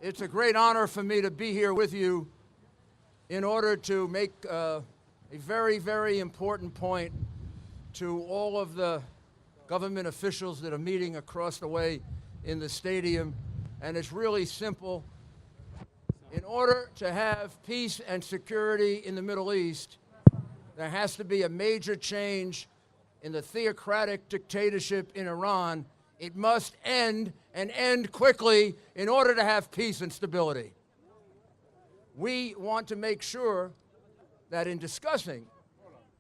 It's a great honor for me to be here with you in order to make a very, very important point to all of the government officials that are meeting across the way in the stadium. And it's really simple. In order to have peace and security in the Middle East, there has to be a major change in the theocratic dictatorship in Iran. It must end, and end quickly, in order to have peace and stability. We want to make sure that in discussing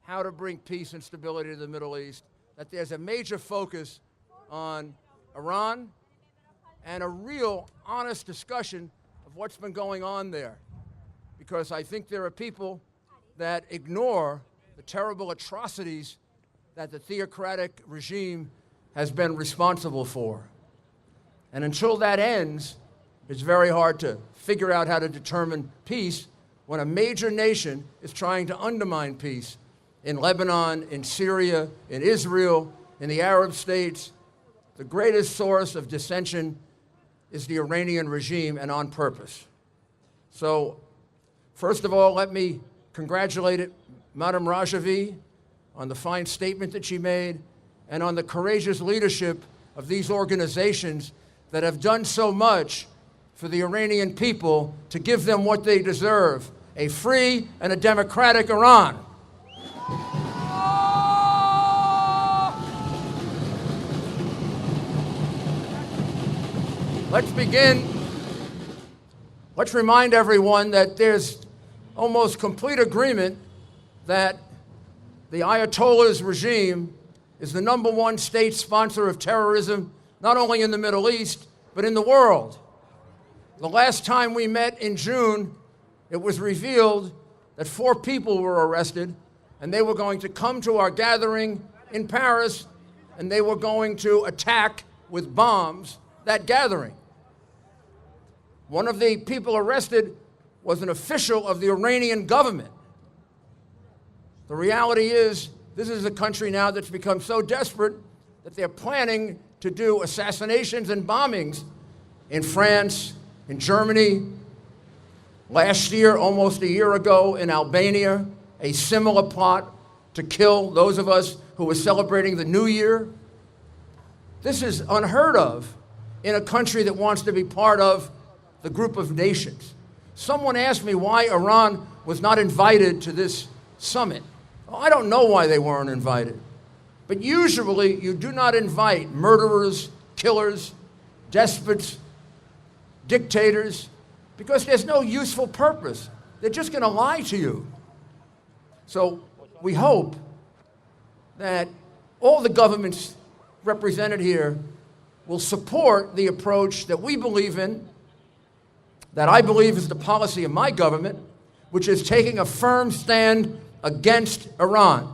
how to bring peace and stability to the Middle East, that there's a major focus on Iran and a real honest discussion of what's been going on there. Because I think there are people that ignore the terrible atrocities that the theocratic regime has been responsible for. And until that ends, it's very hard to figure out how to determine peace when a major nation is trying to undermine peace in Lebanon, in Syria, in Israel, in the Arab states. The greatest source of dissension is the Iranian regime, and on purpose. So, first of all, let me congratulate Maryam Rajavi on the fine statement that she made and on the courageous leadership of these organizations that have done so much for the Iranian people to give them what they deserve, a free and a democratic Iran. Let's begin. Let's remind everyone that there's almost complete agreement that the Ayatollah's regime is the #1 state sponsor of terrorism, not only in the Middle East, but in the world. The last time we met in June, it was revealed that 4 people were arrested, and they were going to come to our gathering in Paris, and they were going to attack with bombs that gathering. One of the people arrested was an official of the Iranian government. The reality is, this is a country now that's become so desperate that they're planning to do assassinations and bombings in France, in Germany. Last year, almost a year ago, in Albania, a similar plot to kill those of us who were celebrating the New Year. This is unheard of in a country that wants to be part of the group of nations. Someone asked me why Iran was not invited to this summit. Well, I don't know why they weren't invited. But usually you do not invite murderers, killers, despots, dictators, because there's no useful purpose. They're just going to lie to you. So we hope that all the governments represented here will support the approach that we believe in, that I believe is the policy of my government, which is taking a firm stand against Iran.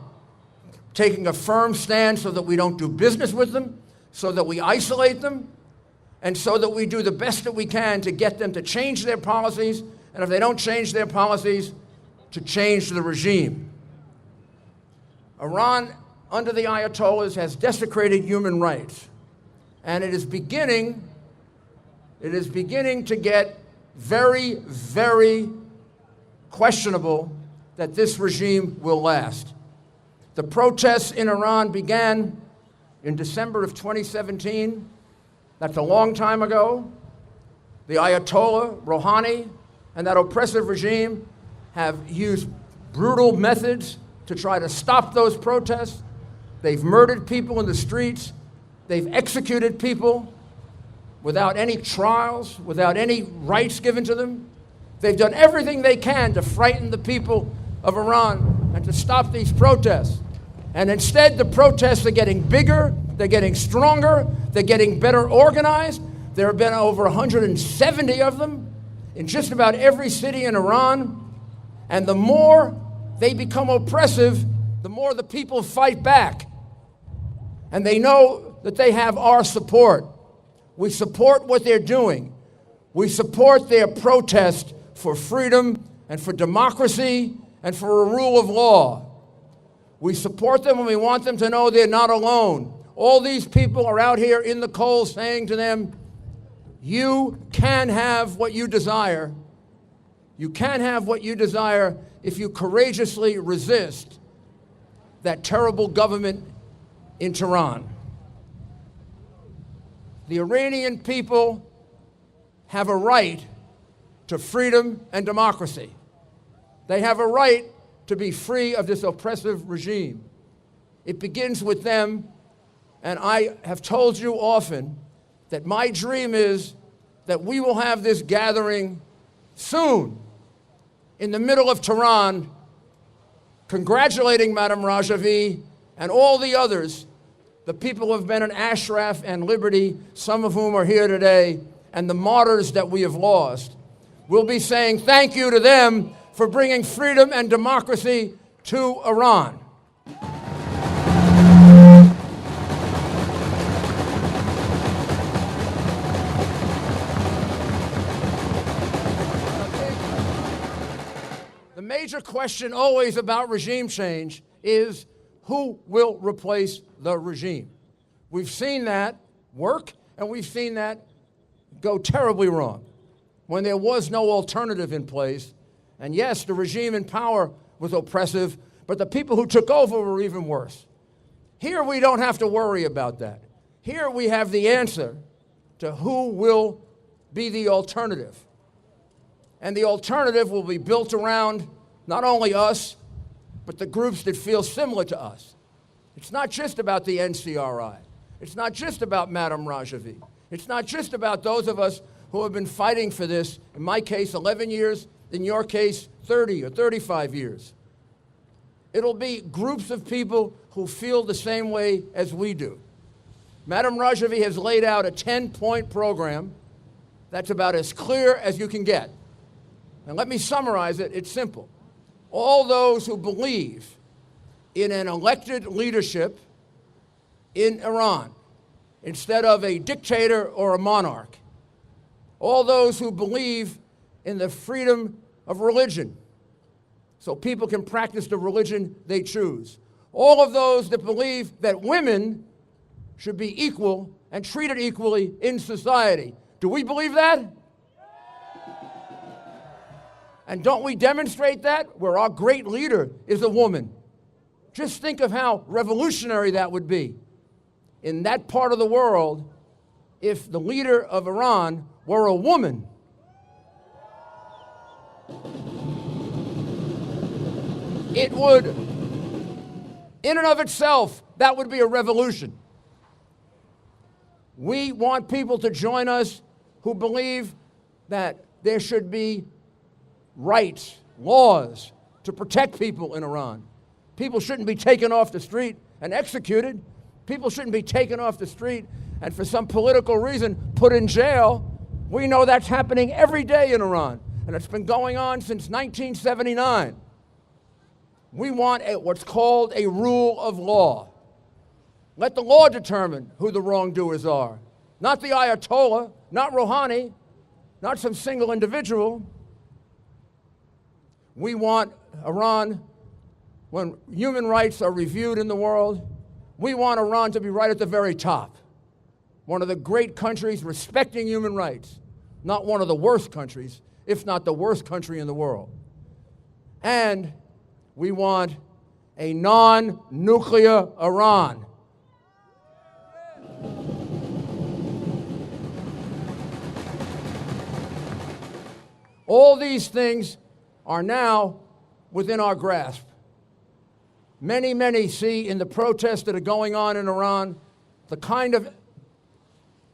Taking a firm stand so that we don't do business with them, so that we isolate them, and so that we do the best that we can to get them to change their policies, and if they don't change their policies, to change the regime. Iran, under the Ayatollahs, has desecrated human rights, and it is beginning to get very, very questionable that this regime will last. The protests in Iran began in December of 2017. That's a long time ago. The Ayatollah, Rouhani, and that oppressive regime have used brutal methods to try to stop those protests. They've murdered people in the streets. They've executed people without any trials, without any rights given to them. They've done everything they can to frighten the people of Iran and to stop these protests. And instead, the protests are getting bigger, they're getting stronger, they're getting better organized. There have been over 170 of them in just about every city in Iran. And the more they become oppressive, the more the people fight back. And they know that they have our support. We support what they're doing. We support their protest for freedom and for democracy and for a rule of law. We support them and we want them to know they're not alone. All these people are out here in the cold saying to them, You can have what you desire. You can have what you desire if you courageously resist that terrible government in Tehran. The Iranian people have a right to freedom and democracy. They have a right to be free of this oppressive regime. It begins with them, and I have told you often that my dream is that we will have this gathering soon in the middle of Tehran, congratulating Maryam Rajavi and all the others, the people who have been in Ashraf and Liberty, some of whom are here today, and the martyrs that we have lost. We'll be saying thank you to them for bringing freedom and democracy to Iran. The major question always about regime change is who will replace the regime? We've seen that work, and we've seen that go terribly wrong when there was no alternative in place. And yes, the regime in power was oppressive, but the people who took over were even worse. Here we don't have to worry about that. Here we have the answer to who will be the alternative. And the alternative will be built around not only us, but the groups that feel similar to us. It's not just about the NCRI. It's not just about Maryam Rajavi. It's not just about those of us who have been fighting for this, in my case, 11 years, in your case, 30 or 35 years. It'll be groups of people who feel the same way as we do. Maryam Rajavi has laid out a 10-point program that's about as clear as you can get. And let me summarize it. It's simple. All those who believe in an elected leadership in Iran instead of a dictator or a monarch, all those who believe in the freedom of religion so people can practice the religion they choose, all of those that believe that women should be equal and treated equally in society. Do we believe that? And don't we demonstrate that where our great leader is a woman? Just think of how revolutionary that would be in that part of the world if the leader of Iran were a woman. It would, in and of itself, that would be a revolution. We want people to join us who believe that there should be rights, laws to protect people in Iran. People shouldn't be taken off the street and executed. People shouldn't be taken off the street and for some political reason put in jail. We know that's happening every day in Iran, and it's been going on since 1979. We want what's called a rule of law. Let the law determine who the wrongdoers are. Not the Ayatollah, not Rouhani, not some single individual. We want Iran, when human rights are reviewed in the world, we want Iran to be right at the very top. One of the great countries respecting human rights, not one of the worst countries, if not the worst country in the world. And we want a non-nuclear Iran. All these things are now within our grasp. Many, many see in the protests that are going on in Iran the kind of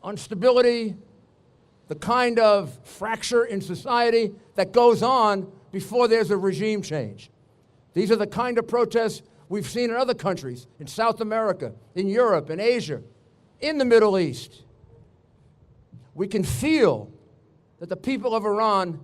instability, the kind of fracture in society that goes on before there's a regime change. These are the kind of protests we've seen in other countries, in South America, in Europe, in Asia, in the Middle East. We can feel that the people of Iran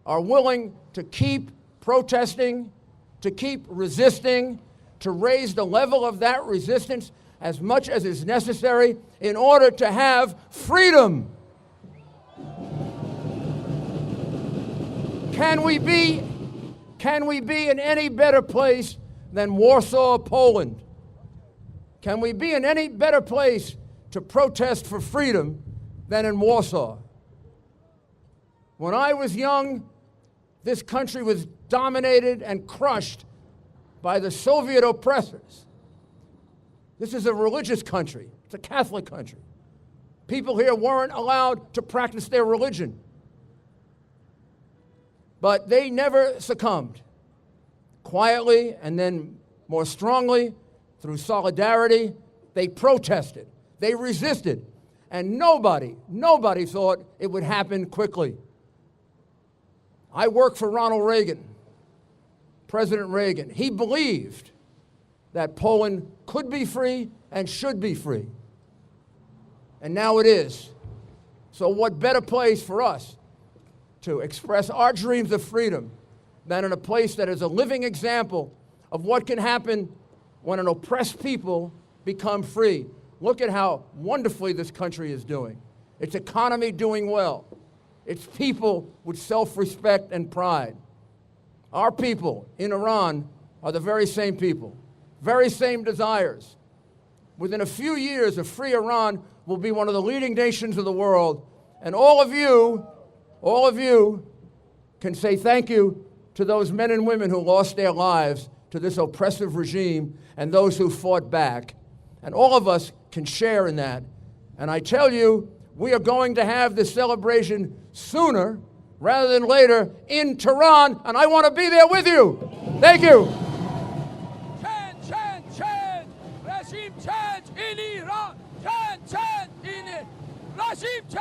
are willing to keep protesting, to keep resisting, to raise the level of that resistance as much as is necessary in order to have freedom. Can we be in any better place than Warsaw, Poland? Can we be in any better place to protest for freedom than in Warsaw? When I was young, this country was dominated and crushed by the Soviet oppressors. This is a religious country. It's a Catholic country. People here weren't allowed to practice their religion. But they never succumbed. Quietly and then more strongly, through solidarity, they protested. They resisted. And nobody thought it would happen quickly. I worked for Ronald Reagan, President Reagan. He believed that Poland could be free and should be free. And now it is. So what better place for us to express our dreams of freedom than in a place that is a living example of what can happen when an oppressed people become free. Look at how wonderfully this country is doing. Its economy doing well. Its people with self-respect and pride. Our people in Iran are the very same people, very same desires. Within a few years, a free Iran will be one of the leading nations of the world, and all of you can say thank you to those men and women who lost their lives to this oppressive regime and those who fought back. And all of us can share in that. And I tell you, we are going to have this celebration sooner rather than later in Tehran, and I want to be there with you. Thank you. Change, regime change in Iran. Change in regime change.